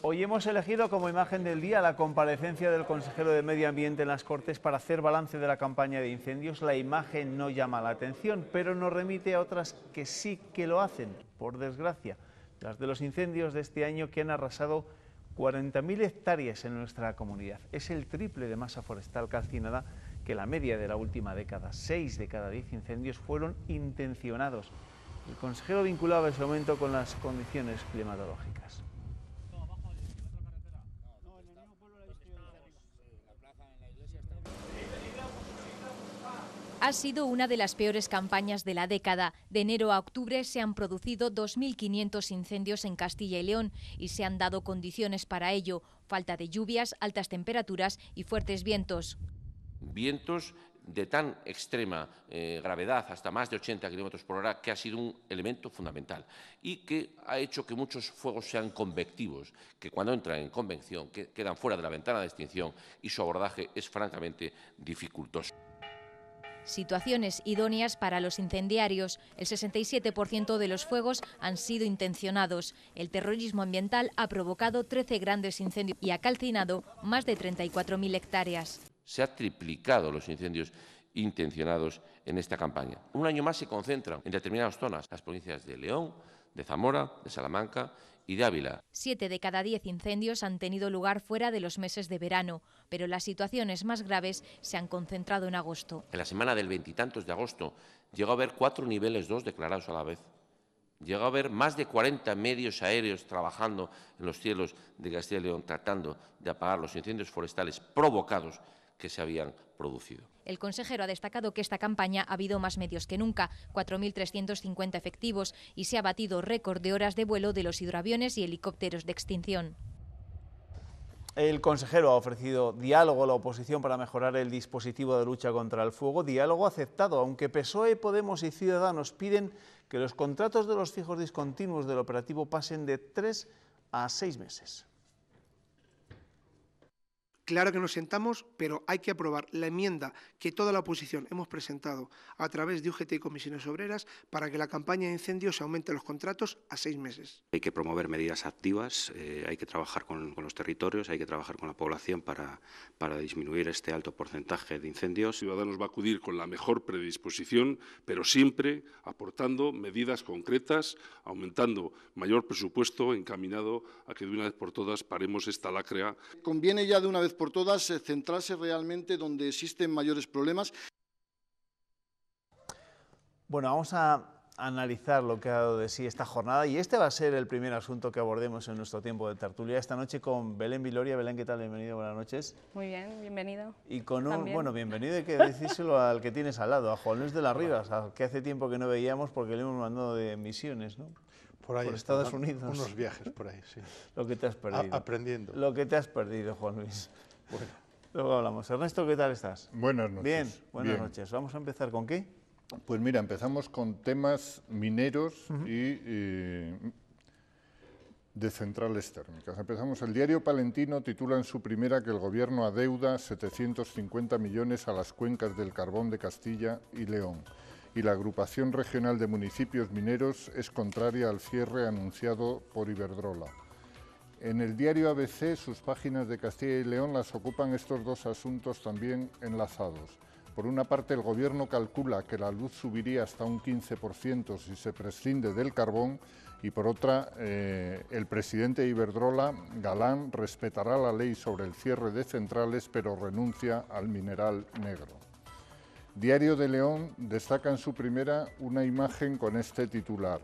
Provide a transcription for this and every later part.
Hoy hemos elegido como imagen del día la comparecencia del consejero de Medio Ambiente en las Cortes para hacer balance de la campaña de incendios. La imagen no llama la atención, pero nos remite a otras que sí que lo hacen, por desgracia. Las de los incendios de este año que han arrasado 40.000 hectáreas en nuestra comunidad. Es el triple de masa forestal calcinada que la media de la última década. 6 de cada 10 incendios fueron intencionados. El consejero vinculaba ese aumento con las condiciones climatológicas. Ha sido una de las peores campañas de la década. De enero a octubre se han producido 2.500 incendios en Castilla y León y se han dado condiciones para ello: falta de lluvias, altas temperaturas y fuertes vientos. Vientos de tan extrema gravedad, hasta más de 80 kilómetros por hora, que ha sido un elemento fundamental y que ha hecho que muchos fuegos sean convectivos, que cuando entran en convección quedan fuera de la ventana de extinción y su abordaje es francamente dificultoso. Situaciones idóneas para los incendiarios. El 67% de los fuegos han sido intencionados. El terrorismo ambiental ha provocado 13 grandes incendios y ha calcinado más de 34.000 hectáreas. Se ha triplicado los incendios intencionados en esta campaña. Un año más se concentran en determinadas zonas, las provincias de León, de Zamora, de Salamanca y de Ávila. 7 de cada 10 incendios han tenido lugar fuera de los meses de verano, pero las situaciones más graves se han concentrado en agosto. En la semana del veintitantos de agosto llegó a haber 4 niveles 2 declarados a la vez. Llegó a haber más de 40 medios aéreos trabajando en los cielos de Castilla y León tratando de apagar los incendios forestales provocados que se habían producido. El consejero ha destacado que esta campaña ha habido más medios que nunca, 4.350 efectivos, y se ha batido récord de horas de vuelo de los hidroaviones y helicópteros de extinción. El consejero ha ofrecido diálogo a la oposición para mejorar el dispositivo de lucha contra el fuego, diálogo aceptado, aunque PSOE, Podemos y Ciudadanos piden que los contratos de los fijos discontinuos del operativo pasen de 3 a 6 meses. Claro que nos sentamos, pero hay que aprobar la enmienda que toda la oposición hemos presentado a través de UGT y Comisiones Obreras para que la campaña de incendios se aumente los contratos a 6 meses. Hay que promover medidas activas, hay que trabajar con los territorios, hay que trabajar con la población para disminuir este alto porcentaje de incendios. Ciudadanos va a acudir con la mejor predisposición, pero siempre aportando medidas concretas, aumentando mayor presupuesto encaminado a que de una vez por todas paremos esta lacra. Conviene ya de una vez por todas centrarse realmente donde existen mayores problemas. Bueno, vamos a analizar lo que ha dado de sí esta jornada y este va a ser el primer asunto que abordemos en nuestro tiempo de tertulia esta noche con Belén Viloria. Belén, ¿qué tal? Bienvenido, buenas noches. Muy bien, bienvenido. Y con un, También. bueno, bienvenido, hay que decírselo al que tienes al lado, a Juan Luis de las Rivas, que hace tiempo que no veíamos porque le hemos mandado de misiones, ¿no? Por ahí, por Estados Unidos. Unos viajes por ahí, sí. Lo que te has perdido. Aprendiendo. Lo que te has perdido, Juan Luis. Bueno. Luego hablamos. Ernesto, ¿qué tal estás? Buenas noches. Bien, buenas noches. Vamos a empezar ¿con qué? Pues mira, empezamos con temas mineros y de centrales térmicas. Empezamos. El diario Palentino titula en su primera que el Gobierno adeuda 750 millones a las cuencas del carbón de Castilla y León. Y la agrupación regional de municipios mineros es contraria al cierre anunciado por Iberdrola. En el diario ABC, sus páginas de Castilla y León las ocupan estos dos asuntos también enlazados. Por una parte, el Gobierno calcula que la luz subiría hasta un 15% si se prescinde del carbón y por otra, el presidente de Iberdrola, Galán, respetará la ley sobre el cierre de centrales pero renuncia al mineral negro. Diario de León destaca en su primera una imagen con este titular: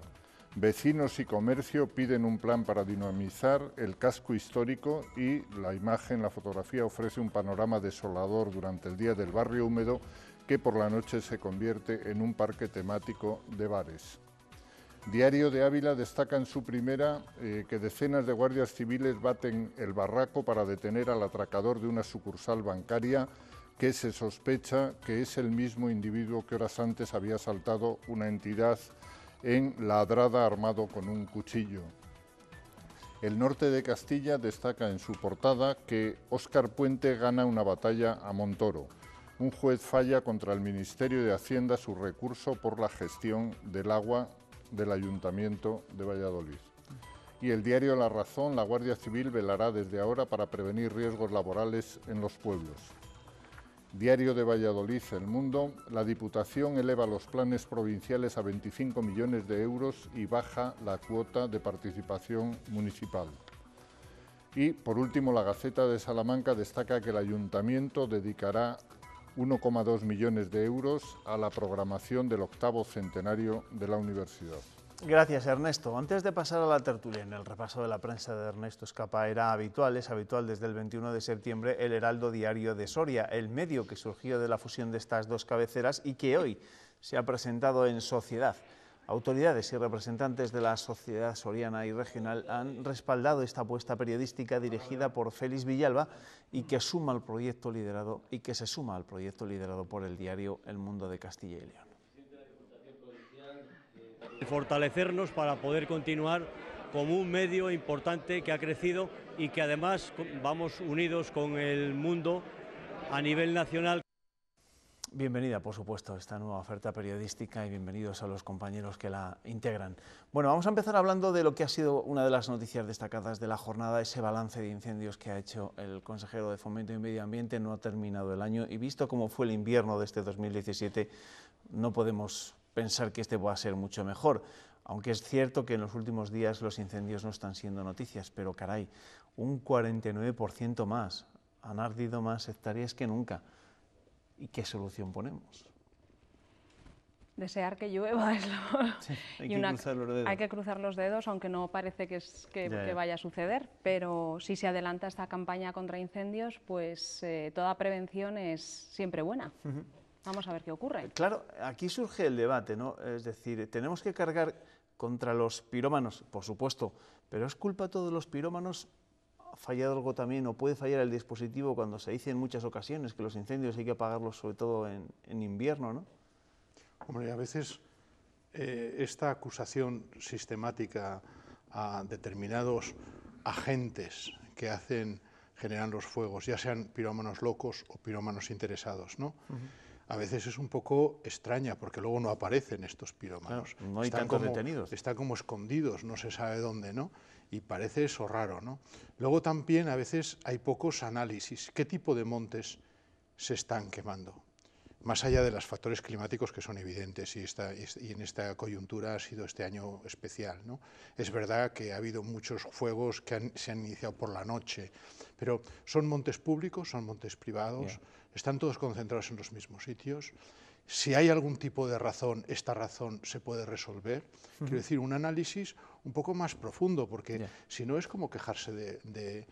vecinos y comercio piden un plan para dinamizar el casco histórico, y la imagen, la fotografía, ofrece un panorama desolador durante el día del barrio húmedo que por la noche se convierte en un parque temático de bares. Diario de Ávila destaca en su primera que decenas de guardias civiles baten el barraco para detener al atracador de una sucursal bancaria que se sospecha que es el mismo individuo que horas antes había asaltado una entidad en Ladrada armado con un cuchillo. El Norte de Castilla destaca en su portada que Óscar Puente gana una batalla a Montoro. Un juez falla contra el Ministerio de Hacienda su recurso por la gestión del agua del Ayuntamiento de Valladolid. Y el diario La Razón, la Guardia Civil velará desde ahora para prevenir riesgos laborales en los pueblos. Diario de Valladolid, El Mundo, la Diputación eleva los planes provinciales a 25 millones de euros y baja la cuota de participación municipal. Y, por último, la Gaceta de Salamanca destaca que el Ayuntamiento dedicará 1,2 millones de euros a la programación del 8º centenario de la universidad. Gracias, Ernesto. Antes de pasar a la tertulia, en el repaso de la prensa de Ernesto Escapa es habitual desde el 21 de septiembre el Heraldo Diario de Soria, el medio que surgió de la fusión de estas dos cabeceras y que hoy se ha presentado en sociedad. Autoridades y representantes de la sociedad soriana y regional han respaldado esta apuesta periodística dirigida por Félix Villalba y que se suma al proyecto liderado por el diario El Mundo de Castilla y León. Fortalecernos para poder continuar como un medio importante que ha crecido y que además vamos unidos con el mundo a nivel nacional. Bienvenida, por supuesto, a esta nueva oferta periodística y bienvenidos a los compañeros que la integran. Bueno, vamos a empezar hablando de lo que ha sido una de las noticias destacadas de la jornada, ese balance de incendios que ha hecho el consejero de Fomento y Medio Ambiente. No ha terminado el año y visto cómo fue el invierno de este 2017, no podemos pensar que este pueda ser mucho mejor, aunque es cierto que en los últimos días los incendios no están siendo noticias, pero caray, un 49% más, han ardido más hectáreas que nunca. ¿Y qué solución ponemos? Desear que llueva es lo... Sí, cruzar los dedos. Hay que cruzar los dedos, aunque no parece que vaya a suceder, pero si se adelanta esta campaña contra incendios, pues toda prevención es siempre buena. Vamos a ver qué ocurre. Claro, aquí surge el debate, ¿no? Es decir, tenemos que cargar contra los pirómanos, por supuesto, pero ¿es culpa de todos los pirómanos? ¿Ha fallado algo también o puede fallar el dispositivo cuando se dice en muchas ocasiones que los incendios hay que apagarlos sobre todo en invierno, ¿no? Hombre, a veces esta acusación sistemática a determinados agentes que generan los fuegos, ya sean pirómanos locos o pirómanos interesados, ¿no? A veces es un poco extraña porque luego no aparecen estos pirómanos. Claro, no hay tantos detenidos. Están como escondidos, no se sabe dónde, ¿no? Y parece eso raro, ¿no? Luego también a veces hay pocos análisis. ¿Qué tipo de montes se están quemando? Más allá de los factores climáticos que son evidentes y en esta coyuntura ha sido este año especial, ¿no? Es verdad que ha habido muchos fuegos que se han iniciado por la noche, pero son montes públicos, son montes privados, están todos concentrados en los mismos sitios. Si hay algún tipo de razón, esta razón se puede resolver. Quiero decir, un análisis un poco más profundo, porque si no es como quejarse de...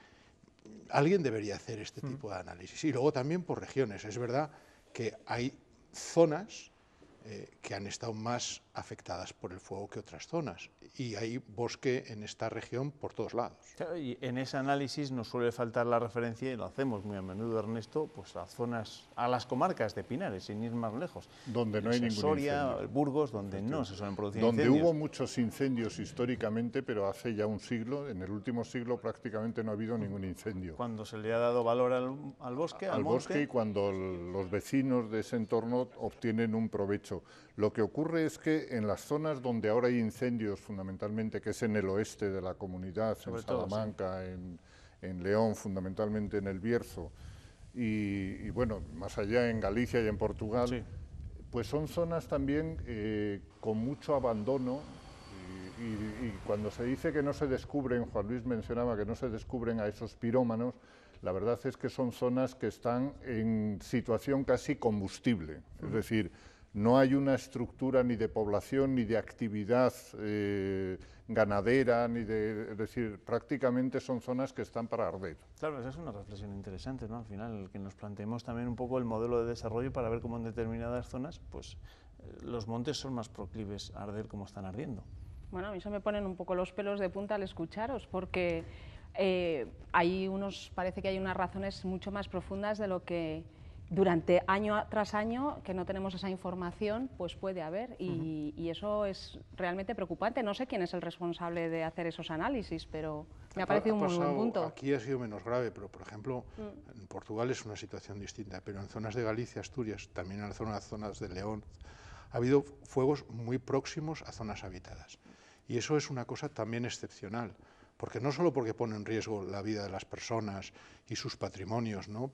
Alguien debería hacer este tipo de análisis. Y luego también por regiones. Es verdad que hay zonas que han estado más afectadas por el fuego que otras zonas. Y hay bosque en esta región por todos lados. Claro, y en ese análisis nos suele faltar la referencia, y lo hacemos muy a menudo, Ernesto, pues a zonas, a las comarcas de Pinares, sin ir más lejos. Donde no hay ningún Soria, incendio. Burgos, donde no se suelen producir donde incendios. Hubo muchos incendios históricamente, pero hace ya un siglo, en el último siglo prácticamente no ha habido ningún incendio. Cuando se le ha dado valor al bosque, al monte. Bosque, y cuando los vecinos de ese entorno obtienen un provecho. Lo que ocurre es que en las zonas donde ahora hay incendios, fundamentalmente, que es en el oeste de la comunidad, en Salamanca, en León, fundamentalmente en el Bierzo, y bueno, más allá en Galicia y en Portugal, pues son zonas también con mucho abandono, y cuando se dice que no se descubren, Juan Luis mencionaba que no se descubren a esos pirómanos, la verdad es que son zonas que están en situación casi combustible, es decir, no hay una estructura ni de población ni de actividad ganadera, es decir, prácticamente son zonas que están para arder. Claro, esa es una reflexión interesante, ¿no? Al final, que nos planteemos también un poco el modelo de desarrollo para ver cómo en determinadas zonas, pues los montes son más proclives a arder como están ardiendo. Bueno, a mí se me ponen un poco los pelos de punta al escucharos, porque parece que hay unas razones mucho más profundas de lo que durante año tras año, que no tenemos esa información, pues puede haber, y eso es realmente preocupante. No sé quién es el responsable de hacer esos análisis, pero me ha parecido un muy buen punto. Aquí ha sido menos grave, pero por ejemplo, en Portugal es una situación distinta, pero en zonas de Galicia, Asturias, también en las zonas de León, ha habido fuegos muy próximos a zonas habitadas. Y eso es una cosa también excepcional, porque no solo porque pone en riesgo la vida de las personas y sus patrimonios, ¿no?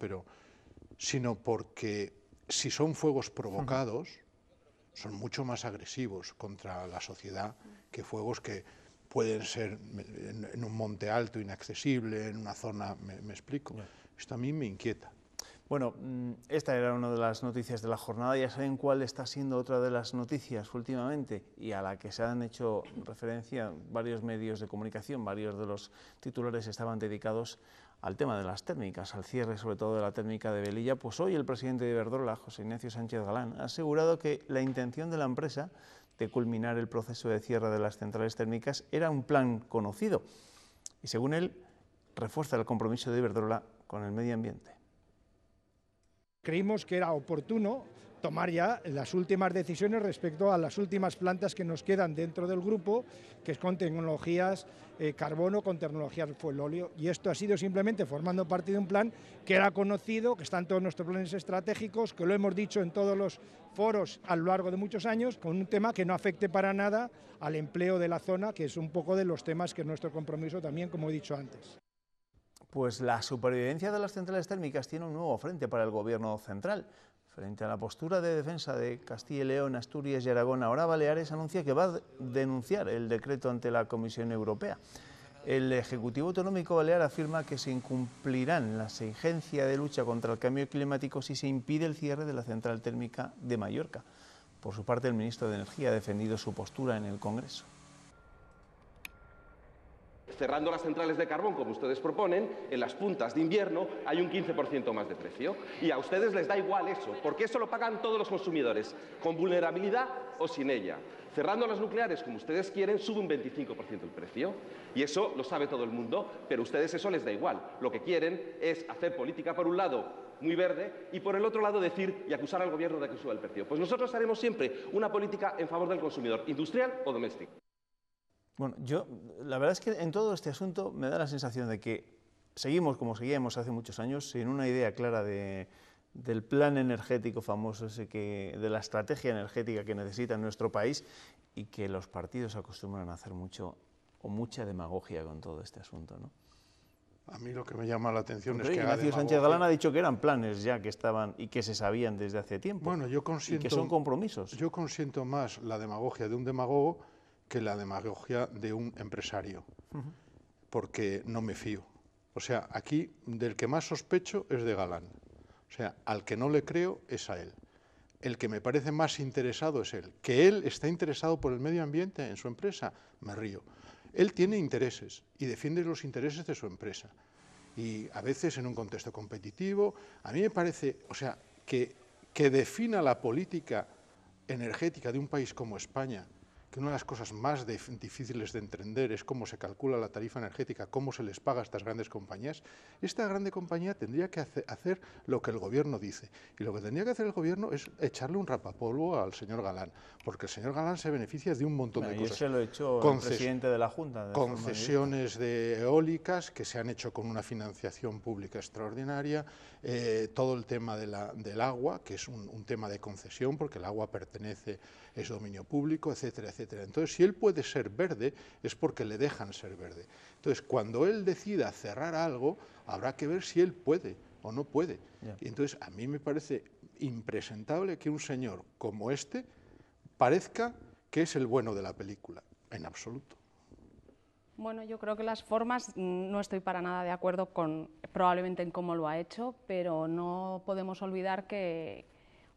Sino porque si son fuegos provocados, son mucho más agresivos contra la sociedad que fuegos que pueden ser en un monte alto, inaccesible, en una zona, me explico. Esto a mí me inquieta. Bueno, esta era una de las noticias de la jornada. Ya saben cuál está siendo otra de las noticias últimamente y a la que se han hecho referencia varios medios de comunicación. Varios de los titulares estaban dedicados al tema de las térmicas, al cierre sobre todo de la térmica de Velilla. Pues hoy el presidente de Iberdrola, José Ignacio Sánchez Galán, ha asegurado que la intención de la empresa de culminar el proceso de cierre de las centrales térmicas era un plan conocido y, según él, refuerza el compromiso de Iberdrola con el medio ambiente. Creímos que era oportuno tomar ya las últimas decisiones respecto a las últimas plantas que nos quedan dentro del grupo, que es con tecnologías carbono, con tecnologías fuel óleo. Y esto ha sido simplemente formando parte de un plan que era conocido, que está en todos nuestros planes estratégicos, que lo hemos dicho en todos los foros a lo largo de muchos años, con un tema que no afecte para nada al empleo de la zona, que es un poco de los temas que es nuestro compromiso también, como he dicho antes. Pues la supervivencia de las centrales térmicas tiene un nuevo frente para el Gobierno central. Frente a la postura de defensa de Castilla y León, Asturias y Aragón, ahora Baleares anuncia que va a denunciar el decreto ante la Comisión Europea. El Ejecutivo Autonómico Balear afirma que se incumplirán las exigencias de lucha contra el cambio climático si se impide el cierre de la central térmica de Mallorca. Por su parte, el ministro de Energía ha defendido su postura en el Congreso. Cerrando las centrales de carbón, como ustedes proponen, en las puntas de invierno hay un 15% más de precio. Y a ustedes les da igual eso, porque eso lo pagan todos los consumidores, con vulnerabilidad o sin ella. Cerrando las nucleares, como ustedes quieren, sube un 25% el precio. Y eso lo sabe todo el mundo, pero a ustedes eso les da igual. Lo que quieren es hacer política, por un lado, muy verde, y por el otro lado decir y acusar al gobierno de que suba el precio. Pues nosotros haremos siempre una política en favor del consumidor, industrial o doméstico. Bueno, la verdad es que en todo este asunto me da la sensación de que seguimos como seguíamos hace muchos años, sin una idea clara del plan energético famoso, de la estrategia energética que necesita nuestro país, y que los partidos acostumbran a hacer mucha demagogia con todo este asunto, ¿no? A mí lo que me llama la atención es que Ignacio Sánchez Galán ha dicho que eran planes ya que estaban y que se sabían desde hace tiempo. Bueno, yo consiento, y que son compromisos. Yo consiento más la demagogia de un demagogo que la demagogia de un empresario, porque no me fío. O sea, aquí del que más sospecho es de Galán. O sea, al que no le creo es a él. El que me parece más interesado es él. Que él está interesado por el medio ambiente en su empresa, me río. Él tiene intereses y defiende los intereses de su empresa. Y a veces en un contexto competitivo, a mí me parece, o sea, que defina la política energética de un país como España, que una de las cosas más difíciles de entender es cómo se calcula la tarifa energética, cómo se les paga a estas grandes compañías. Esta grande compañía tendría que hacer lo que el gobierno dice. Y lo que tendría que hacer el gobierno es echarle un rapapolvo al señor Galán, porque el señor Galán se beneficia de un montón de cosas. Se lo ha hecho el presidente de la Junta. Concesiones de eólicas que se han hecho con una financiación pública extraordinaria, todo el tema del agua, que es un tema de concesión, porque el agua es dominio público, etcétera, etcétera. Entonces, si él puede ser verde, es porque le dejan ser verde. Entonces, cuando él decida cerrar algo, habrá que ver si él puede o no puede. Y entonces, a mí me parece impresentable que un señor como este parezca que es el bueno de la película, en absoluto. Bueno, yo creo que las formas, no estoy para nada de acuerdo probablemente en cómo lo ha hecho, pero no podemos olvidar que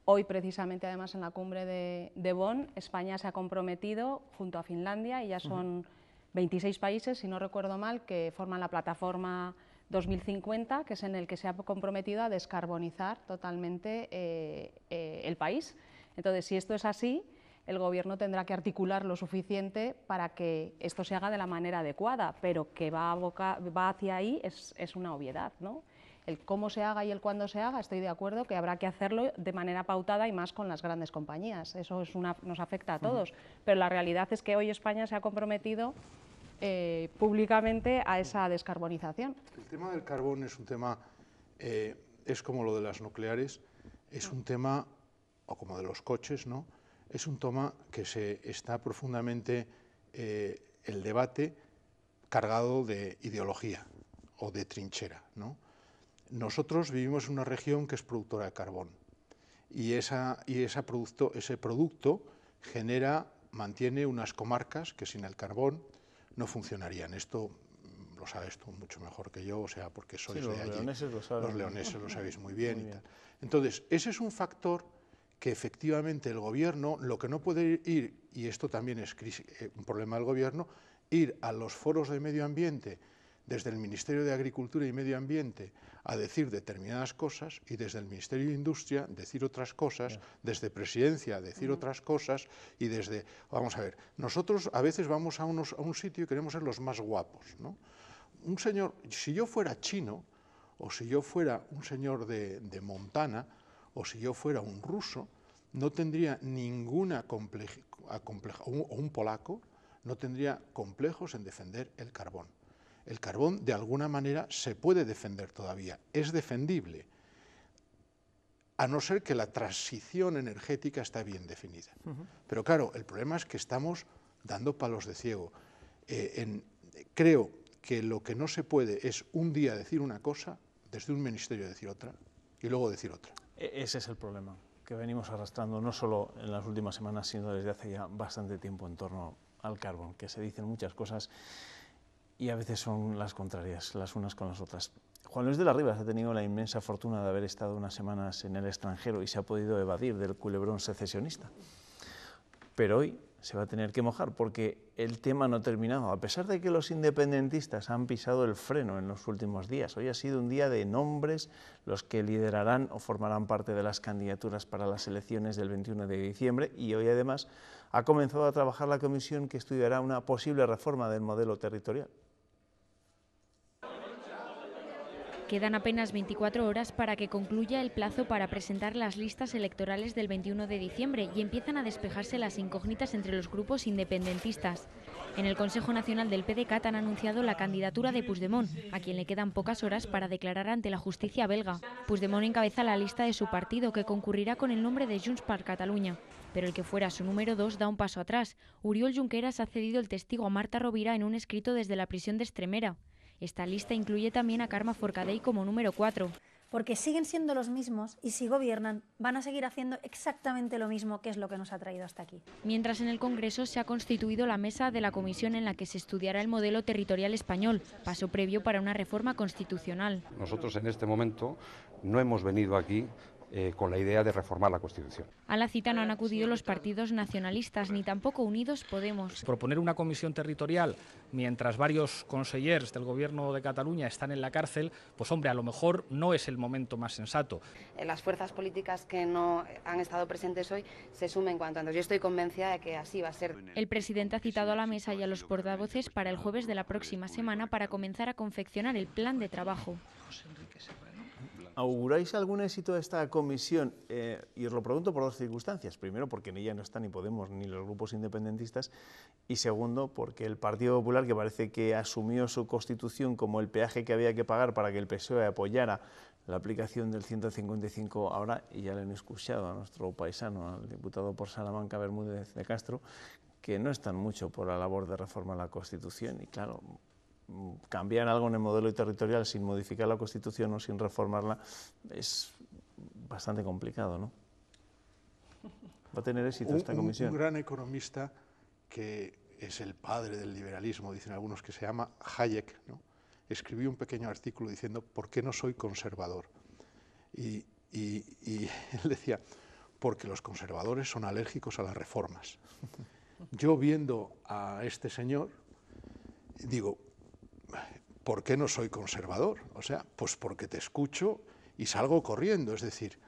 hoy, precisamente, además, en la cumbre de Bonn, España se ha comprometido junto a Finlandia, y ya son 26 países, si no recuerdo mal, que forman la plataforma 2050, que es en el que se ha comprometido a descarbonizar totalmente el país. Entonces, si esto es así, el Gobierno tendrá que articular lo suficiente para que esto se haga de la manera adecuada, pero que va hacia ahí es una obviedad, ¿no? El cómo se haga y el cuándo se haga, estoy de acuerdo que habrá que hacerlo de manera pautada y más con las grandes compañías. Eso nos afecta a todos, pero la realidad es que hoy España se ha comprometido públicamente a esa descarbonización. El tema del carbón es un tema, es como lo de las nucleares, es un tema, o como de los coches, ¿no? Es un tema que se está profundamente, el debate cargado de ideología o de trinchera, ¿no? Nosotros vivimos en una región que es productora de carbón y ese producto mantiene unas comarcas que sin el carbón no funcionarían. Esto lo sabes tú mucho mejor que yo, o sea, porque sois de allí. Los leoneses lo saben. Los leoneses lo sabéis muy bien. Y tal. Entonces, ese es un factor que efectivamente el gobierno, lo que no puede ir, y esto también es un problema del gobierno, ir a los foros de medio ambiente desde el Ministerio de Agricultura y Medio Ambiente a decir determinadas cosas y desde el Ministerio de Industria decir otras cosas, desde Presidencia decir otras cosas y desde... Vamos a ver, nosotros a veces vamos a un sitio y queremos ser los más guapos, ¿no? Un señor, si yo fuera chino, o si yo fuera un señor de Montana, o si yo fuera un ruso, no tendría ninguna o un polaco, no tendría complejos en defender el carbón. El carbón, de alguna manera, se puede defender todavía, es defendible, a no ser que la transición energética está bien definida. Pero claro, el problema es que estamos dando palos de ciego. Creo que lo que no se puede es un día decir una cosa, desde un ministerio decir otra, y luego decir otra. Ese es el problema que venimos arrastrando no solo en las últimas semanas, sino desde hace ya bastante tiempo en torno al carbón, que se dicen muchas cosas y a veces son las contrarias, las unas con las otras. Juan Luis de las Rivas ha tenido la inmensa fortuna de haber estado unas semanas en el extranjero y se ha podido evadir del culebrón secesionista. Pero hoy se va a tener que mojar porque el tema no ha terminado, a pesar de que los independentistas han pisado el freno en los últimos días. Hoy ha sido un día de nombres, los que liderarán o formarán parte de las candidaturas para las elecciones del 21 de diciembre y hoy además ha comenzado a trabajar la comisión que estudiará una posible reforma del modelo territorial. Quedan apenas 24 horas para que concluya el plazo para presentar las listas electorales del 21 de diciembre y empiezan a despejarse las incógnitas entre los grupos independentistas. En el Consejo Nacional del PDeCAT han anunciado la candidatura de Puigdemont, a quien le quedan pocas horas para declarar ante la justicia belga. Puigdemont encabeza la lista de su partido, que concurrirá con el nombre de Junts per Catalunya. Pero el que fuera su número 2 da un paso atrás. Oriol Junqueras ha cedido el testigo a Marta Rovira en un escrito desde la prisión de Extremera. Esta lista incluye también a Carme Forcadell como número 4. Porque siguen siendo los mismos y si gobiernan van a seguir haciendo exactamente lo mismo, que es lo que nos ha traído hasta aquí. Mientras en el Congreso se ha constituido la mesa de la comisión en la que se estudiará el modelo territorial español, paso previo para una reforma constitucional. Nosotros en este momento no hemos venido aquí con la idea de reformar la Constitución. A la cita no han acudido los partidos nacionalistas, ni tampoco Unidos Podemos. Proponer una comisión territorial mientras varios consellers del Gobierno de Cataluña están en la cárcel, pues hombre, a lo mejor no es el momento más sensato. Las fuerzas políticas que no han estado presentes hoy se sumen cuanto antes. Yo estoy convencida de que así va a ser. El presidente ha citado a la mesa y a los portavoces para el jueves de la próxima semana para comenzar a confeccionar el plan de trabajo. ¿Auguráis algún éxito de esta comisión? Y os lo pregunto por dos circunstancias. Primero, porque en ella no están ni Podemos ni los grupos independentistas. Y segundo, porque el Partido Popular, que parece que asumió su constitución como el peaje que había que pagar para que el PSOE apoyara la aplicación del 155 ahora, y ya le han escuchado a nuestro paisano, al diputado por Salamanca, Bermúdez de Castro, que no están mucho por la labor de reforma de la Constitución. Y claro, cambiar algo en el modelo territorial sin modificar la Constitución o sin reformarla es bastante complicado, ¿no? ¿Va a tener éxito esta comisión? Un gran economista que es el padre del liberalismo, dicen algunos, que se llama Hayek, ¿no? Escribió un pequeño artículo diciendo ¿por qué no soy conservador? Y él decía, porque los conservadores son alérgicos a las reformas. Yo viendo a este señor digo, ¿por qué no soy conservador? O sea, pues porque te escucho y salgo corriendo. Es decir,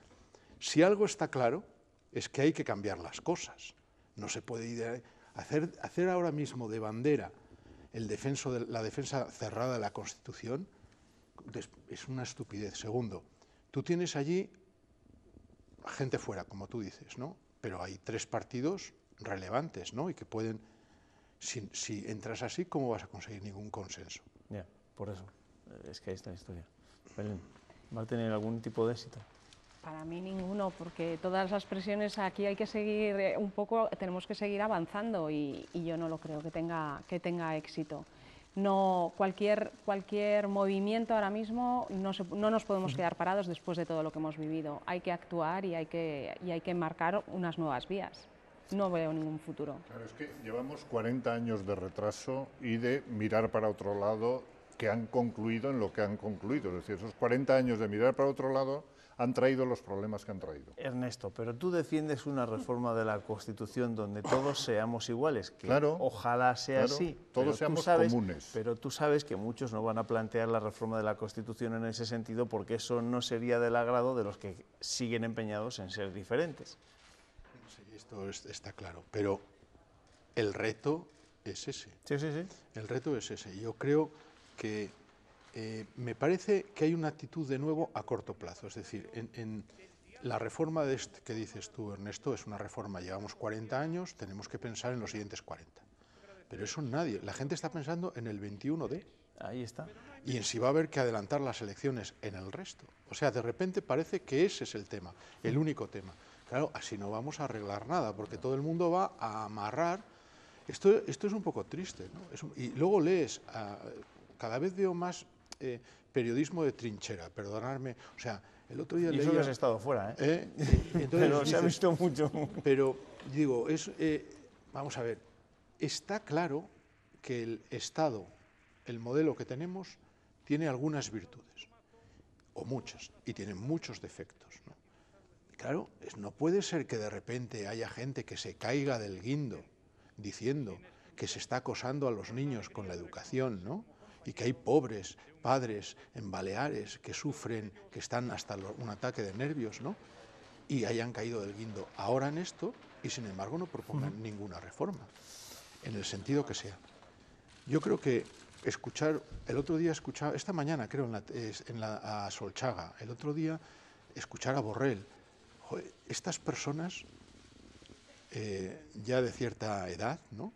si algo está claro es que hay que cambiar las cosas. No se puede ir hacer ahora mismo de bandera la defensa cerrada de la Constitución, es una estupidez. Segundo, tú tienes allí gente fuera, como tú dices, ¿no? Pero hay 3 partidos relevantes, ¿no? Y que pueden, si entras así, ¿cómo vas a conseguir ningún consenso? Ya, por eso, es que ahí está la historia. Belén, ¿va a tener algún tipo de éxito? Para mí ninguno, porque todas las presiones aquí hay que seguir un poco, tenemos que seguir avanzando y yo no lo creo que tenga éxito. No, cualquier movimiento ahora mismo no nos podemos quedar parados después de todo lo que hemos vivido. Hay que actuar y hay que marcar unas nuevas vías. No veo ningún futuro. Claro, es que llevamos 40 años de retraso y de mirar para otro lado que han concluido en lo que han concluido. Es decir, esos 40 años de mirar para otro lado han traído los problemas que han traído. Ernesto, pero tú defiendes una reforma de la Constitución donde todos seamos iguales, que claro, ojalá sea claro, así. todos seamos comunes. Pero tú sabes que muchos no van a plantear la reforma de la Constitución en ese sentido porque eso no sería del agrado de los que siguen empeñados en ser diferentes. Sí, esto está claro, pero el reto es ese. Sí, sí, sí. El reto es ese. Yo creo que me parece que hay una actitud de nuevo a corto plazo, es decir, en la reforma que dices tú, Ernesto, es una reforma, llevamos 40 años, tenemos que pensar en los siguientes 40. Pero eso nadie, la gente está pensando en el 21D. Ahí está. Y en si va a haber que adelantar las elecciones en el resto. O sea, de repente parece que ese es el tema, el único tema. Claro, así no vamos a arreglar nada, porque todo el mundo va a amarrar. Esto es un poco triste, ¿no? Y luego lees, cada vez veo más periodismo de trinchera, perdonadme, o sea, el otro día leía... Y eso que has estado fuera, ¿eh? Entonces, pero dices, se ha visto mucho. Pero, digo, vamos a ver, está claro que el Estado, el modelo que tenemos, tiene algunas virtudes, o muchas, y tiene muchos defectos, ¿no? Claro, no puede ser que de repente haya gente que se caiga del guindo diciendo que se está acosando a los niños con la educación, ¿no? Y que hay pobres padres en Baleares que sufren, que están hasta un ataque de nervios, ¿no? Y hayan caído del guindo ahora en esto y sin embargo no propongan ninguna reforma, en el sentido que sea. Yo creo que el otro día escuchaba, esta mañana creo a Solchaga, el otro día escuchar a Borrell. Joder, estas personas ya de cierta edad, ¿no?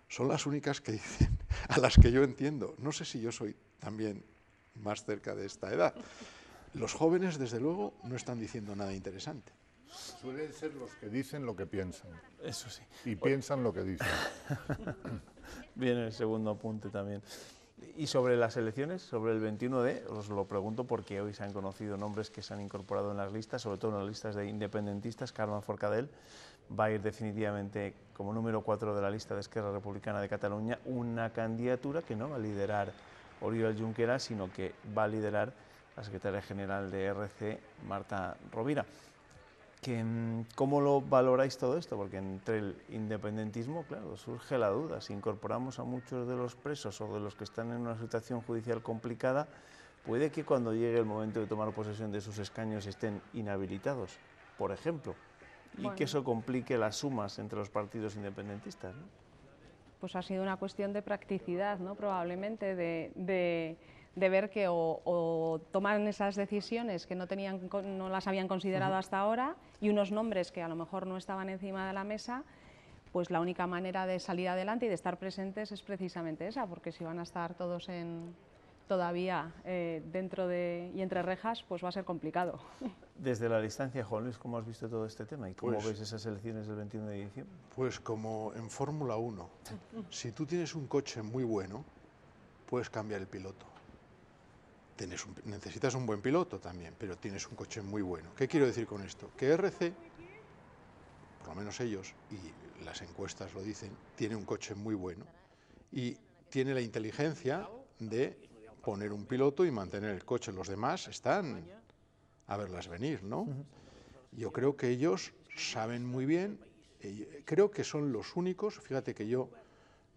Son las únicas que dicen, a las que yo entiendo. No sé si yo soy también más cerca de esta edad. Los jóvenes, desde luego, no están diciendo nada interesante. Suelen ser los que dicen lo que piensan. Eso sí. Y piensan lo que dicen. Viene el segundo apunte también. Y sobre las elecciones, sobre el 21D, os lo pregunto porque hoy se han conocido nombres que se han incorporado en las listas, sobre todo en las listas de independentistas. Carme Forcadell va a ir definitivamente como número 4 de la lista de Esquerra Republicana de Cataluña, una candidatura que no va a liderar Oriol Junqueras, sino que va a liderar la secretaria general de RC, Marta Rovira. ¿Cómo lo valoráis todo esto? Porque entre el independentismo, claro, surge la duda. Si incorporamos a muchos de los presos o de los que están en una situación judicial complicada, puede que cuando llegue el momento de tomar posesión de sus escaños estén inhabilitados, por ejemplo, y que eso complique las sumas entre los partidos independentistas, ¿no? Pues ha sido una cuestión de practicidad, ¿no? Probablemente de ver que o toman esas decisiones que no las habían considerado hasta ahora, y unos nombres que a lo mejor no estaban encima de la mesa, pues la única manera de salir adelante y de estar presentes es precisamente esa, porque si van a estar todos todavía dentro y entre rejas, pues va a ser complicado. Desde la distancia, Juan Luis, ¿cómo has visto todo este tema y cómo ves esas elecciones del 21 de diciembre? Pues como en Fórmula 1, si tú tienes un coche muy bueno, puedes cambiar el piloto. Necesitas un buen piloto también, pero tienes un coche muy bueno. ¿Qué quiero decir con esto? Que RC, por lo menos ellos, y las encuestas lo dicen, tiene un coche muy bueno y tiene la inteligencia de poner un piloto y mantener el coche. Los demás están a verlas venir, ¿no? Yo creo que ellos saben muy bien, creo que son los únicos, fíjate que yo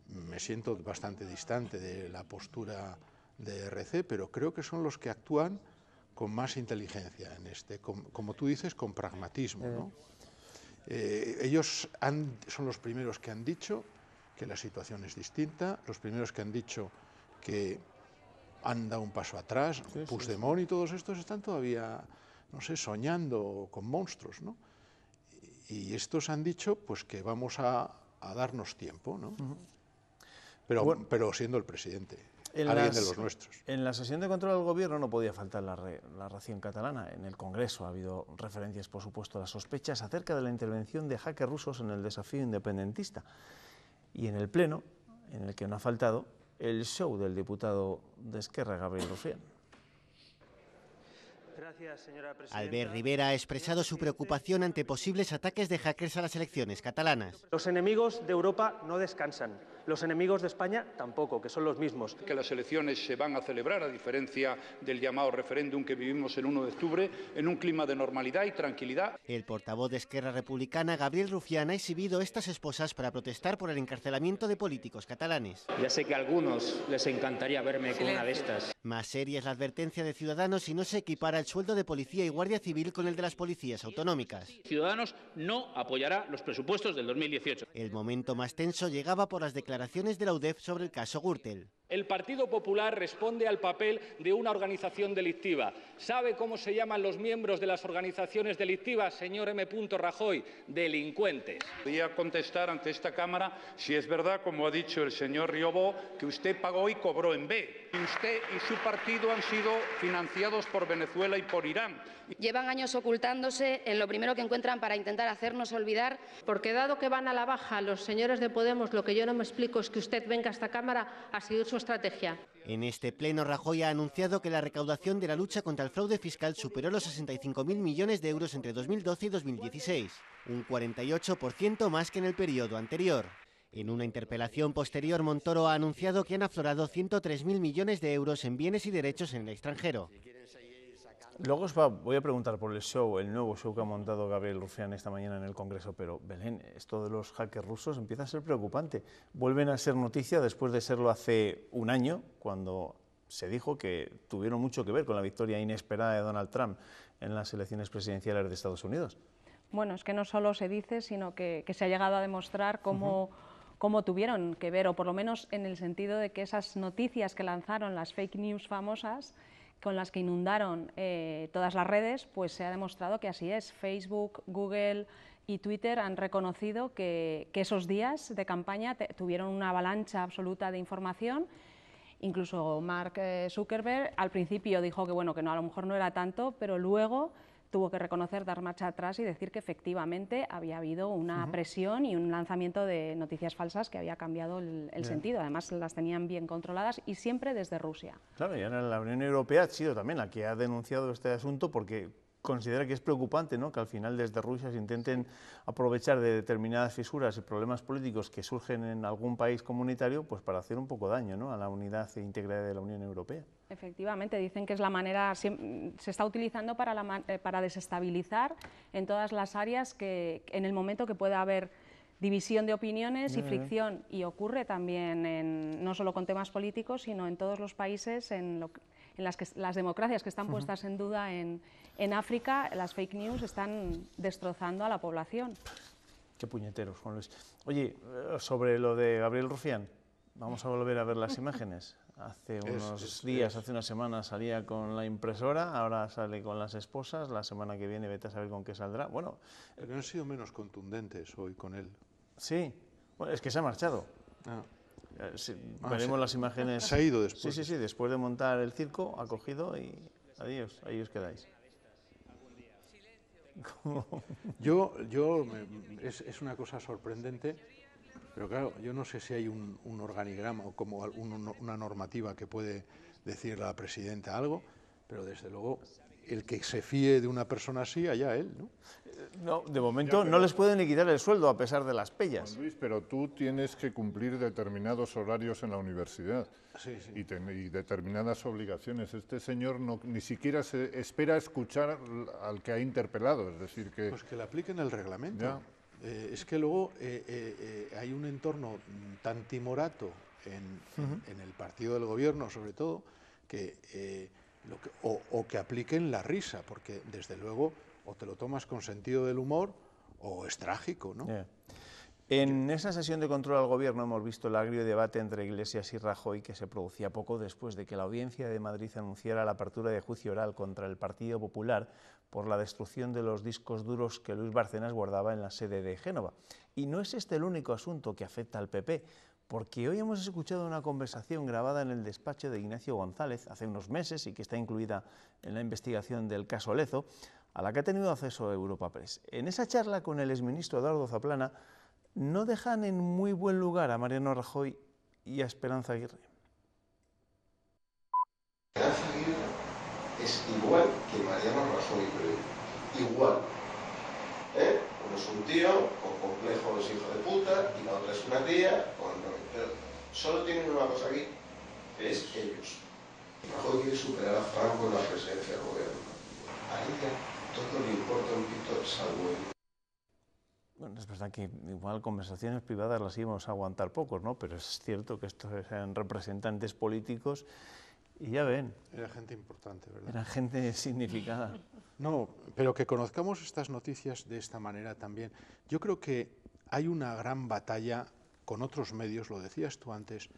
me siento bastante distante de la postura de RC, pero creo que son los que actúan con más inteligencia en como tú dices, con pragmatismo, ¿no? Ellos son los primeros que han dicho que la situación es distinta, los primeros que han dicho que han dado un paso atrás. Puigdemont y todos estos están todavía, no sé, soñando con monstruos, ¿no? Y estos han dicho pues que vamos a darnos tiempo, ¿no? Pero siendo el presidente. Alguien de los nuestros. En la sesión de control del gobierno no podía faltar la ración catalana. En el Congreso ha habido referencias, por supuesto, a las sospechas acerca de la intervención de hackers rusos en el desafío independentista. Y en el Pleno, en el que no ha faltado, el show del diputado de Esquerra, Gabriel Rufián. Gracias, señora presidenta. Albert Rivera ha expresado su preocupación ante posibles ataques de hackers a las elecciones catalanas. Los enemigos de Europa no descansan. Los enemigos de España tampoco, que son los mismos. Que las elecciones se van a celebrar, a diferencia del llamado referéndum que vivimos el 1 de octubre, en un clima de normalidad y tranquilidad. El portavoz de Esquerra Republicana, Gabriel Rufián, ha exhibido estas esposas para protestar por el encarcelamiento de políticos catalanes. Ya sé que a algunos les encantaría verme con una de estas. Más seria es la advertencia de Ciudadanos si no se equipara el sueldo de policía y guardia civil con el de las policías autonómicas. Ciudadanos no apoyará los presupuestos del 2018. El momento más tenso llegaba por las declaraciones de la UDEF sobre el caso Gürtel. El Partido Popular responde al papel de una organización delictiva. ¿Sabe cómo se llaman los miembros de las organizaciones delictivas, señor M. Rajoy? Delincuentes. Podría contestar ante esta Cámara si es verdad, como ha dicho el señor Riobó, que usted pagó y cobró en B. Y usted y su partido han sido financiados por Venezuela y por Irán. Llevan años ocultándose en lo primero que encuentran para intentar hacernos olvidar. Porque dado que van a la baja los señores de Podemos, lo que yo no me explico es que usted venga a esta Cámara a seguir su estrategia. En este pleno, Rajoy ha anunciado que la recaudación de la lucha contra el fraude fiscal superó los 65.000 millones de euros entre 2012 y 2016, un 48% más que en el periodo anterior. En una interpelación posterior, Montoro ha anunciado que han aflorado 103.000 millones de euros en bienes y derechos en el extranjero. Luego os voy a preguntar por el show, el nuevo show que ha montado Gabriel Rufián esta mañana en el Congreso, pero Belén, esto de los hackers rusos empieza a ser preocupante. Vuelven a ser noticia después de serlo hace un año, cuando se dijo que tuvieron mucho que ver con la victoria inesperada de Donald Trump en las elecciones presidenciales de Estados Unidos. Bueno, es que no solo se dice, sino que se ha llegado a demostrar cómo tuvieron que ver, o por lo menos en el sentido de que esas noticias que lanzaron, las fake news famosas, con las que inundaron todas las redes, pues se ha demostrado que así es. Facebook, Google y Twitter han reconocido que esos días de campaña tuvieron una avalancha absoluta de información. Incluso Mark Zuckerberg al principio dijo que bueno, que no, a lo mejor no era tanto, pero luego tuvo que reconocer, dar marcha atrás y decir que efectivamente había habido una presión y un lanzamiento de noticias falsas que había cambiado el sentido. Además, las tenían bien controladas y siempre desde Rusia. Claro, y ahora la Unión Europea ha sido también la que ha denunciado este asunto porque considera que es preocupante, ¿no?, que al final desde Rusia se intenten aprovechar de determinadas fisuras y problemas políticos que surgen en algún país comunitario, pues para hacer un poco daño, ¿no?, a la unidad e integridad de la Unión Europea. Efectivamente, dicen que es la manera, se está utilizando para desestabilizar en todas las áreas que en el momento que pueda haber división de opiniones y fricción, y ocurre también no solo con temas políticos, sino en todos los países en las democracias que están puestas en duda en África. Las fake news están destrozando a la población. Qué puñeteros, Juan Luis. Oye, sobre lo de Gabriel Rufián, vamos a volver a ver las imágenes. Hace unos días, hace una semana salía con la impresora, ahora sale con las esposas, la semana que viene vete a saber con qué saldrá. Bueno, pero han sido menos contundentes hoy con él. Sí, bueno, es que se ha marchado. Veremos las imágenes. Se ha ido después. Sí, después de montar el circo, ha cogido y adiós, ahí os quedáis. Es una cosa sorprendente, pero claro, yo no sé si hay un organigrama o como una normativa que puede decirle a la presidenta algo, pero desde luego el que se fíe de una persona así, allá él, ¿no? No, de momento no les pueden ni quitar el sueldo a pesar de las pellas. Juan Luis, pero tú tienes que cumplir determinados horarios en la universidad y determinadas obligaciones. Este señor ni siquiera se espera escuchar al que ha interpelado, es decir que... Pues que le apliquen el reglamento. Es que luego hay un entorno tan timorato en el partido del gobierno, sobre todo, que que apliquen la risa, porque desde luego o te lo tomas con sentido del humor o es trágico, ¿no? En esa sesión de control al gobierno hemos visto el agrio debate entre Iglesias y Rajoy, que se producía poco después de que la Audiencia de Madrid anunciara la apertura de juicio oral contra el Partido Popular por la destrucción de los discos duros que Luis Bárcenas guardaba en la sede de Génova. Y no es este el único asunto que afecta al PP, porque hoy hemos escuchado una conversación grabada en el despacho de Ignacio González hace unos meses y que está incluida en la investigación del caso Lezo, a la que ha tenido acceso Europa Press. En esa charla con el exministro Eduardo Zaplana no dejan en muy buen lugar a Mariano Rajoy y a Esperanza Aguirre. Es igual que Mariano Rajoy, pero igual. Uno es un tío con complejos hijo de puta y la otra es una tía con... Pero solo tienen una cosa aquí, que es ellos. Rajoy quiere superar a Franco en la presidencia del gobierno. A ella todo le importa un pito salvo él. Bueno, es verdad que igual conversaciones privadas las íbamos a aguantar pocos, ¿no? Pero es cierto que estos eran representantes políticos y ya ven. Era gente importante, ¿verdad? Era gente significada. No, pero que conozcamos estas noticias de esta manera también. Yo creo que hay una gran batalla con otros medios, lo decías tú antes,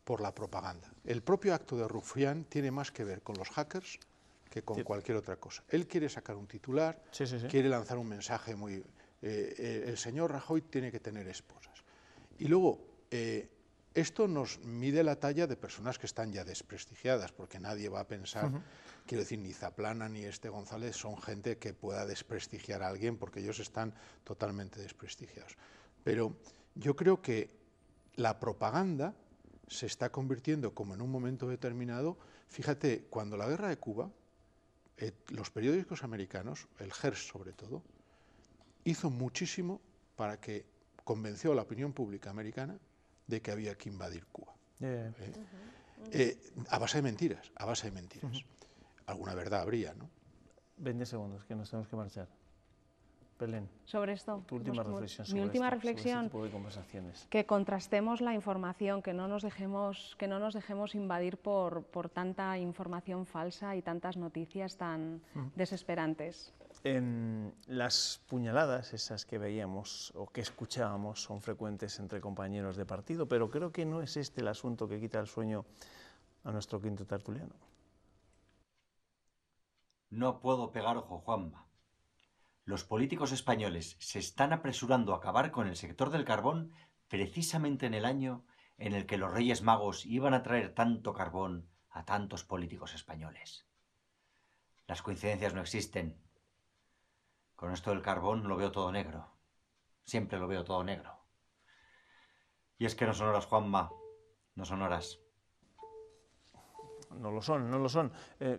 por la propaganda. El propio acto de Rufián tiene más que ver con los hackers que con cualquier otra cosa. Él quiere sacar un titular, quiere lanzar un mensaje muy... el señor Rajoy tiene que tener esposas. Y luego, esto nos mide la talla de personas que están ya desprestigiadas, porque nadie va a pensar, quiero decir, ni Zaplana ni González son gente que pueda desprestigiar a alguien, porque ellos están totalmente desprestigiados. Pero yo creo que la propaganda se está convirtiendo como en un momento determinado. Fíjate, cuando la guerra de Cuba, los periódicos americanos, el Hearst sobre todo, hizo muchísimo para que convenció a la opinión pública americana de que había que invadir Cuba. A base de mentiras, a base de mentiras. Alguna verdad habría, ¿no? 20 segundos, que nos tenemos que marchar. Belén, sobre esto, tu última reflexión sobre mi última esto, reflexión, sobre este tipo de conversaciones. Que contrastemos la información, que no nos dejemos invadir por tanta información falsa y tantas noticias tan desesperantes. Las puñaladas, esas que veíamos o que escuchábamos, son frecuentes entre compañeros de partido, pero creo que no es este el asunto que quita el sueño a nuestro quinto tertuliano. No puedo pegar ojo, Juanma. Los políticos españoles se están apresurando a acabar con el sector del carbón precisamente en el año en el que los Reyes Magos iban a traer tanto carbón a tantos políticos españoles. Las coincidencias no existen. Con esto del carbón lo veo todo negro. Siempre lo veo todo negro. Y es que no son horas, Juanma. No son horas. No lo son, no lo son.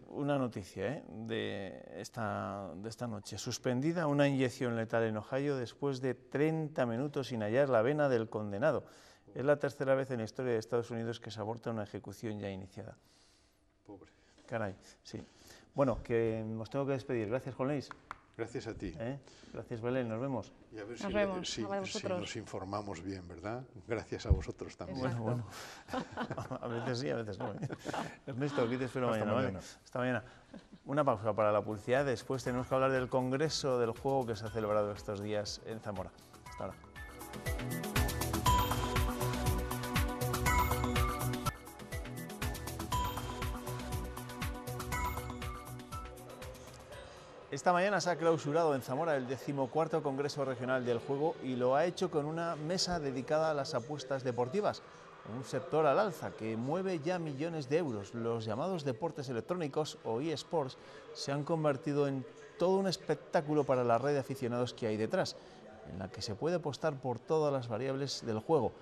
Una noticia de esta noche. Suspendida una inyección letal en Ohio después de 30 minutos sin hallar la vena del condenado. Es la tercera vez en la historia de Estados Unidos que se aborta una ejecución ya iniciada. Pobre. Caray, sí. Bueno, que nos tengo que despedir. Gracias, Juan Luis. Gracias a ti. Gracias, Belén. Nos vemos. Y a ver si nos informamos bien, ¿verdad? Gracias a vosotros también. Bueno. A veces sí, a veces no. Ernesto, aquí te espero mañana, ¿vale? Hasta mañana. Una pausa para la publicidad. Después tenemos que hablar del Congreso del Juego que se ha celebrado estos días en Zamora. Hasta ahora. Esta mañana se ha clausurado en Zamora el 14º Congreso Regional del Juego y lo ha hecho con una mesa dedicada a las apuestas deportivas, un sector al alza que mueve ya millones de euros. Los llamados deportes electrónicos o eSports se han convertido en todo un espectáculo para la red de aficionados que hay detrás, en la que se puede apostar por todas las variables del juego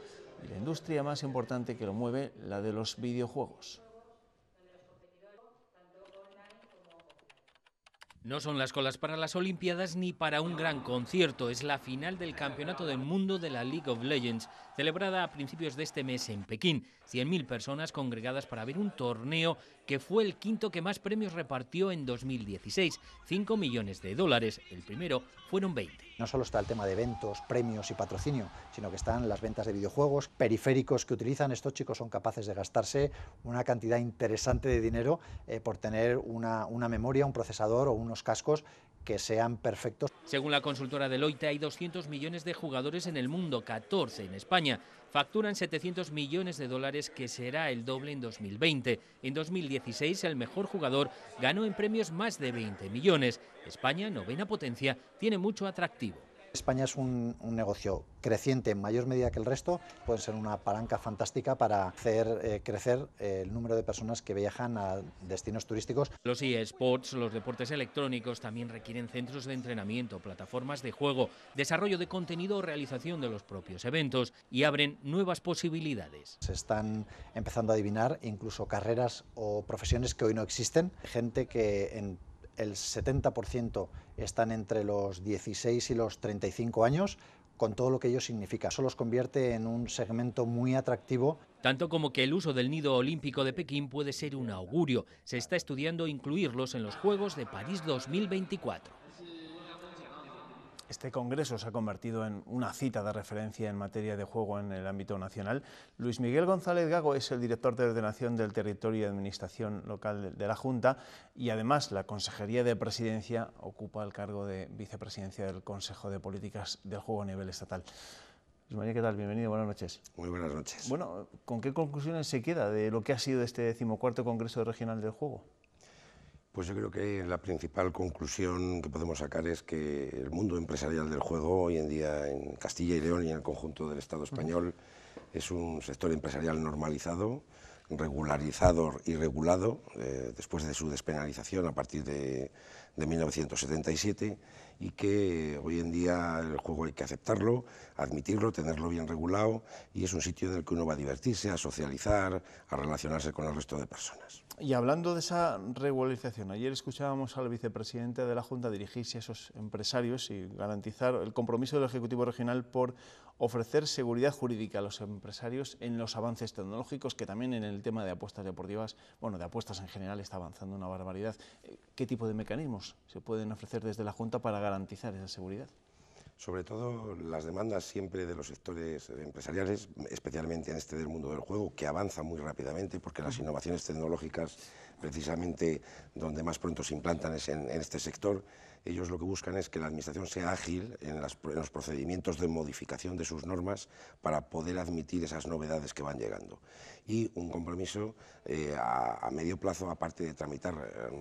y la industria más importante que lo mueve, la de los videojuegos. No son las colas para las Olimpiadas ni para un gran concierto. Es la final del Campeonato del Mundo de la League of Legends, celebrada a principios de este mes en Pekín. 100.000 personas congregadas para ver un torneo que fue el quinto que más premios repartió en 2016. $5 millones. El primero fueron 20. No solo está el tema de eventos, premios y patrocinio, sino que están las ventas de videojuegos, periféricos que utilizan. Estos chicos son capaces de gastarse una cantidad interesante de dinero por tener una memoria, un procesador o unos cascos que sean perfectos. Según la consultora Deloitte, hay 200 millones de jugadores en el mundo, 14 en España. Facturan $700 millones, que será el doble en 2020. En 2016, el mejor jugador ganó en premios más de 20 millones. España, novena potencia, tiene mucho atractivo. España es un negocio creciente en mayor medida que el resto, puede ser una palanca fantástica para hacer crecer el número de personas que viajan a destinos turísticos. Los eSports, los deportes electrónicos, también requieren centros de entrenamiento, plataformas de juego, desarrollo de contenido o realización de los propios eventos y abren nuevas posibilidades. Se están empezando a adivinar incluso carreras o profesiones que hoy no existen, gente que en el 70% están entre los 16 y los 35 años, con todo lo que ello significa. Eso los convierte en un segmento muy atractivo. Tanto como que el uso del nido olímpico de Pekín puede ser un augurio. Se está estudiando incluirlos en los Juegos de París 2024. Este congreso se ha convertido en una cita de referencia en materia de juego en el ámbito nacional. Luis Miguel González Gago es el director de Ordenación del Territorio y Administración Local de la Junta y además la Consejería de Presidencia ocupa el cargo de vicepresidencia del Consejo de Políticas del Juego a nivel estatal. Luis María, ¿qué tal? Bienvenido, buenas noches. Muy buenas noches. Bueno, ¿con qué conclusiones se queda de lo que ha sido este 14º Congreso Regional del Juego? Pues yo creo que la principal conclusión que podemos sacar es que el mundo empresarial del juego hoy en día en Castilla y León y en el conjunto del Estado español es un sector empresarial normalizado, regularizado y regulado después de su despenalización a partir de 1977 y que hoy en día el juego hay que aceptarlo, admitirlo, tenerlo bien regulado y es un sitio en el que uno va a divertirse, a socializar, a relacionarse con el resto de personas. Y hablando de esa regularización, ayer escuchábamos al vicepresidente de la Junta dirigirse a esos empresarios y garantizar el compromiso del Ejecutivo Regional por ofrecer seguridad jurídica a los empresarios en los avances tecnológicos, que también en el tema de apuestas deportivas, bueno, de apuestas en general está avanzando una barbaridad. ¿Qué tipo de mecanismos se pueden ofrecer desde la Junta para garantizar esa seguridad? Sobre todo las demandas siempre de los sectores empresariales, especialmente en este del mundo del juego, que avanza muy rápidamente porque las innovaciones tecnológicas, precisamente donde más pronto se implantan es en este sector. Ellos lo que buscan es que la Administración sea ágil en los procedimientos de modificación de sus normas para poder admitir esas novedades que van llegando. Y un compromiso a medio plazo, aparte de tramitar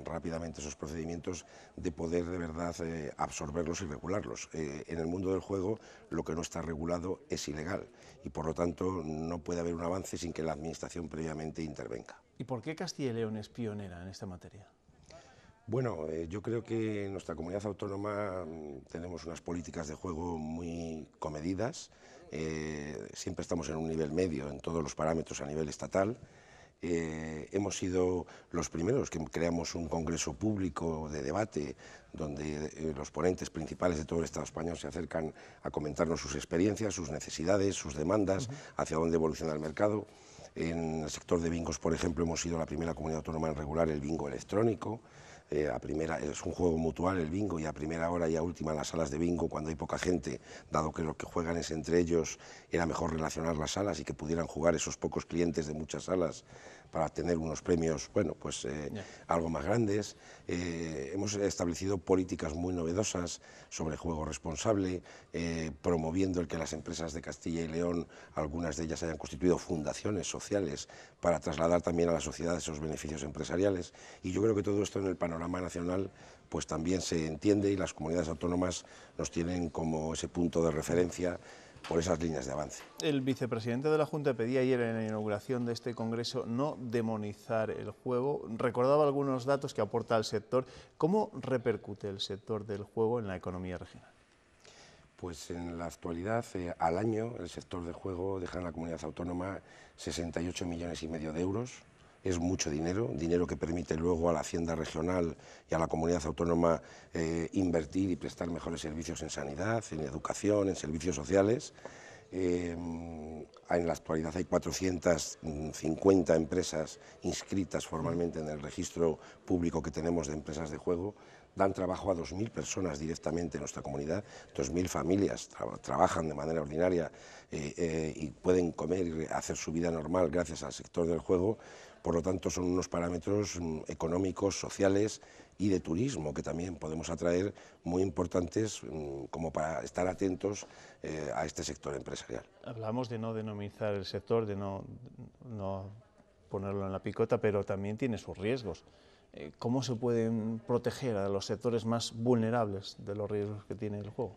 rápidamente esos procedimientos, de poder de verdad absorberlos y regularlos. En el mundo del juego lo que no está regulado es ilegal y por lo tanto no puede haber un avance sin que la Administración previamente intervenga. ¿Y por qué Castilla y León es pionera en esta materia? Bueno, yo creo que en nuestra comunidad autónoma tenemos unas políticas de juego muy comedidas, siempre estamos en un nivel medio en todos los parámetros a nivel estatal. Hemos sido los primeros que creamos un congreso público de debate donde los ponentes principales de todo el Estado español se acercan a comentarnos sus experiencias, sus necesidades, sus demandas, hacia dónde evoluciona el mercado. En el sector de bingos, por ejemplo, hemos sido la primera comunidad autónoma en regular el bingo electrónico. Es un juego mutual el bingo y a primera hora y a última en las salas de bingo, cuando hay poca gente, dado que lo que juegan es entre ellos, era mejor relacionar las salas y que pudieran jugar esos pocos clientes de muchas salas para tener unos premios, bueno, pues algo más grandes. Hemos establecido políticas muy novedosas sobre juego responsable, promoviendo el que las empresas de Castilla y León, algunas de ellas hayan constituido fundaciones sociales para trasladar también a la sociedad esos beneficios empresariales. Y yo creo que todo esto en el panorama nacional pues también se entiende y las comunidades autónomas nos tienen como ese punto de referencia por esas líneas de avance. El vicepresidente de la Junta pedía ayer en la inauguración de este congreso no demonizar el juego. Recordaba algunos datos que aporta al sector. ¿Cómo repercute el sector del juego en la economía regional? Pues en la actualidad, al año, el sector del juego deja en la comunidad autónoma 68,5 millones de euros. Es mucho dinero, dinero que permite luego a la Hacienda regional y a la comunidad autónoma invertir y prestar mejores servicios en sanidad, en educación, en servicios sociales. En la actualidad hay 450 empresas inscritas formalmente en el registro público que tenemos de empresas de juego. Dan trabajo a 2.000 personas directamente en nuestra comunidad, 2.000 familias trabajan de manera ordinaria y pueden comer y hacer su vida normal gracias al sector del juego. Por lo tanto, son unos parámetros económicos, sociales y de turismo que también podemos atraer muy importantes como para estar atentos a este sector empresarial. Hablamos de no demonizar el sector, de no ponerlo en la picota, pero también tiene sus riesgos. ¿Cómo se pueden proteger a los sectores más vulnerables de los riesgos que tiene el juego?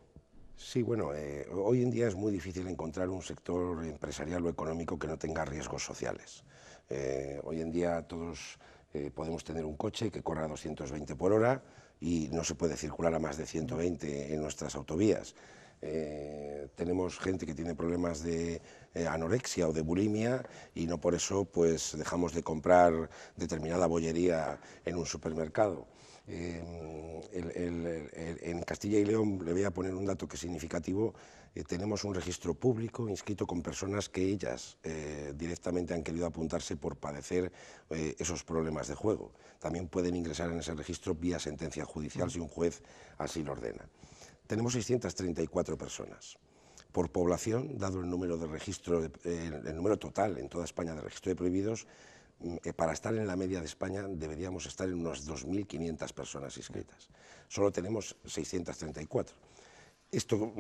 Sí, bueno, hoy en día es muy difícil encontrar un sector empresarial o económico que no tenga riesgos sociales. Hoy en día todos podemos tener un coche que corra a 220 por hora y no se puede circular a más de 120 en nuestras autovías. Tenemos gente que tiene problemas de anorexia o de bulimia y no por eso pues dejamos de comprar determinada bollería en un supermercado. En Castilla y León, le voy a poner un dato que es significativo, tenemos un registro público inscrito con personas que ellas directamente han querido apuntarse por padecer esos problemas de juego. También pueden ingresar en ese registro vía sentencia judicial si un juez así lo ordena. Tenemos 634 personas. Por población, dado el número de registro, el número total en toda España de registro de prohibidos, para estar en la media de España deberíamos estar en unas 2.500 personas inscritas. Solo tenemos 634. Esto,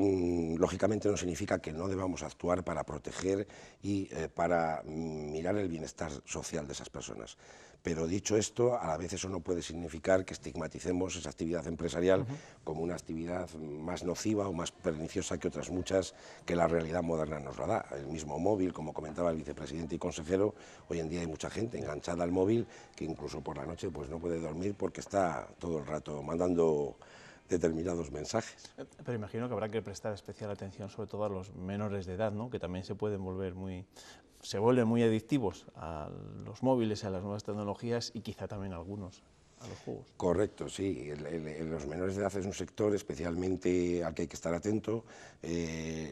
lógicamente, no significa que no debamos actuar para proteger y para mirar el bienestar social de esas personas. Pero dicho esto, a la vez eso no puede significar que estigmaticemos esa actividad empresarial como una actividad más nociva o más perniciosa que otras muchas que la realidad moderna nos la da. El mismo móvil, como comentaba el vicepresidente y consejero, hoy en día hay mucha gente enganchada al móvil que incluso por la noche pues no puede dormir porque está todo el rato mandando determinados mensajes. Pero imagino que habrá que prestar especial atención sobre todo a los menores de edad, ¿no? Que también se pueden volver se vuelven muy adictivos a los móviles, a las nuevas tecnologías y quizá también algunos a los juegos. Correcto, sí. Los menores de edad es un sector especialmente al que hay que estar atento.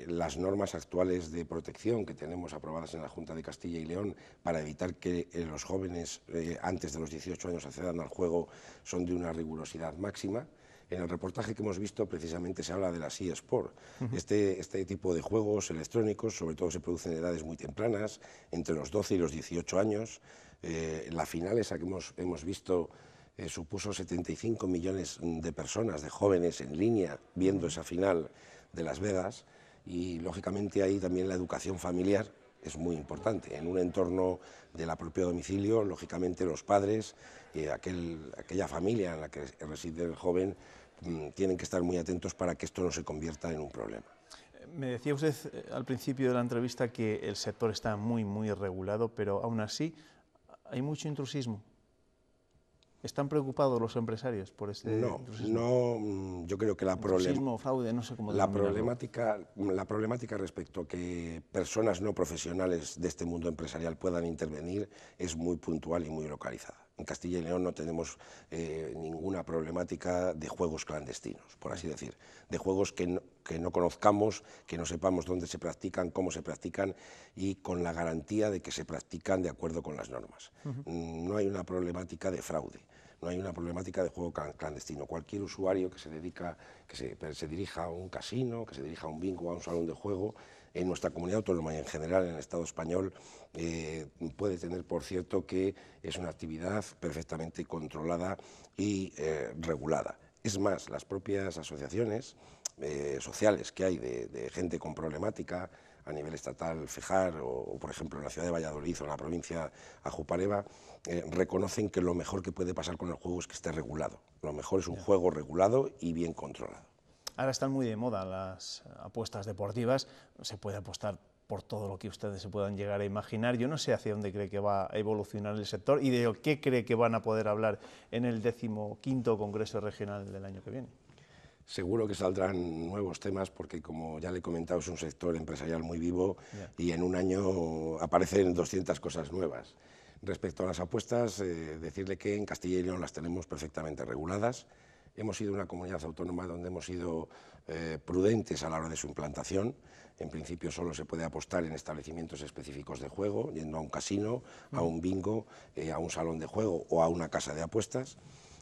Las normas actuales de protección que tenemos aprobadas en la Junta de Castilla y León para evitar que los jóvenes antes de los 18 años accedan al juego son de una rigurosidad máxima. En el reportaje que hemos visto precisamente se habla de la eSport. Este tipo de juegos electrónicos sobre todo se producen en edades muy tempranas, entre los 12 y los 18 años. La final esa que hemos visto supuso 75 millones de personas, de jóvenes en línea, viendo esa final de Las Vegas y lógicamente ahí también la educación familiar es muy importante. En un entorno de la propio domicilio, lógicamente los padres y aquella familia en la que reside el joven tienen que estar muy atentos para que esto no se convierta en un problema. Me decía usted al principio de la entrevista que el sector está muy regulado, pero aún así hay mucho intrusismo. ¿Están preocupados los empresarios por este intrusismo? No, yo creo que la fraude, no sé cómo problemática respecto a que personas no profesionales de este mundo empresarial puedan intervenir es muy puntual y muy localizada. En Castilla y León no tenemos ninguna problemática de juegos clandestinos, por así decir, de juegos que no conozcamos, que no sepamos dónde se practican, cómo se practican y con la garantía de que se practican de acuerdo con las normas. No hay una problemática de fraude. No hay una problemática de juego clandestino. Cualquier usuario que se dirija a un casino, que se dirija a un bingo, a un salón de juego, en nuestra comunidad autónoma y en general en el Estado español, puede tener por cierto que es una actividad perfectamente controlada y regulada. Es más, las propias asociaciones sociales que hay de gente con problemática a nivel estatal, FEJAR, o por ejemplo en la ciudad de Valladolid o en la provincia Ajupareva, reconocen que lo mejor que puede pasar con el juego es que esté regulado. Lo mejor es un juego regulado y bien controlado. Ahora están muy de moda las apuestas deportivas, se puede apostar por todo lo que ustedes se puedan llegar a imaginar. Yo no sé hacia dónde cree que va a evolucionar el sector y de qué cree que van a poder hablar en el 15º Congreso Regional del año que viene. Seguro que saldrán nuevos temas porque, como ya le he comentado, es un sector empresarial muy vivo y en un año aparecen 200 cosas nuevas. Respecto a las apuestas, decirle que en Castilla y León las tenemos perfectamente reguladas. Hemos sido una comunidad autónoma donde hemos sido prudentes a la hora de su implantación. En principio solo se puede apostar en establecimientos específicos de juego, yendo a un casino, a un bingo, a un salón de juego o a una casa de apuestas.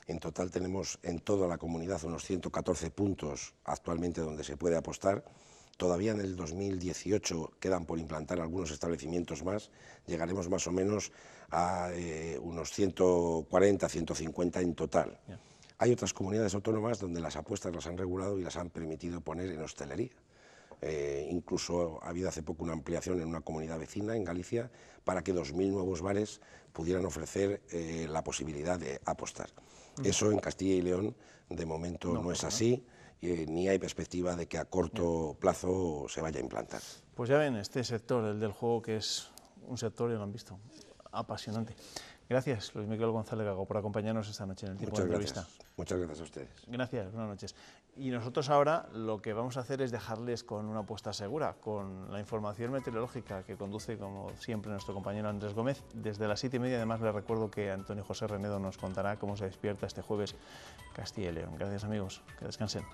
En total tenemos en toda la comunidad unos 114 puntos actualmente donde se puede apostar. Todavía en el 2018 quedan por implantar algunos establecimientos más. Llegaremos más o menos a unos 140, 150 en total. Hay otras comunidades autónomas donde las apuestas las han regulado y las han permitido poner en hostelería. Incluso ha habido hace poco una ampliación en una comunidad vecina, en Galicia, para que 2.000 nuevos bares pudieran ofrecer la posibilidad de apostar. Eso en Castilla y León de momento no es así ni hay perspectiva de que a corto plazo se vaya a implantar. Pues ya ven, este sector, el del juego, que es un sector, ya lo han visto, apasionante. Gracias, Luis Miguel González Gago, por acompañarnos esta noche en el Tiempo de Entrevista. Muchas gracias a ustedes. Gracias, buenas noches. Y nosotros ahora lo que vamos a hacer es dejarles con una apuesta segura, con la información meteorológica que conduce, como siempre, nuestro compañero Andrés Gómez. Desde las 7:30, además, les recuerdo que Antonio José Renedo nos contará cómo se despierta este jueves Castilla y León. Gracias, amigos. Que descansen.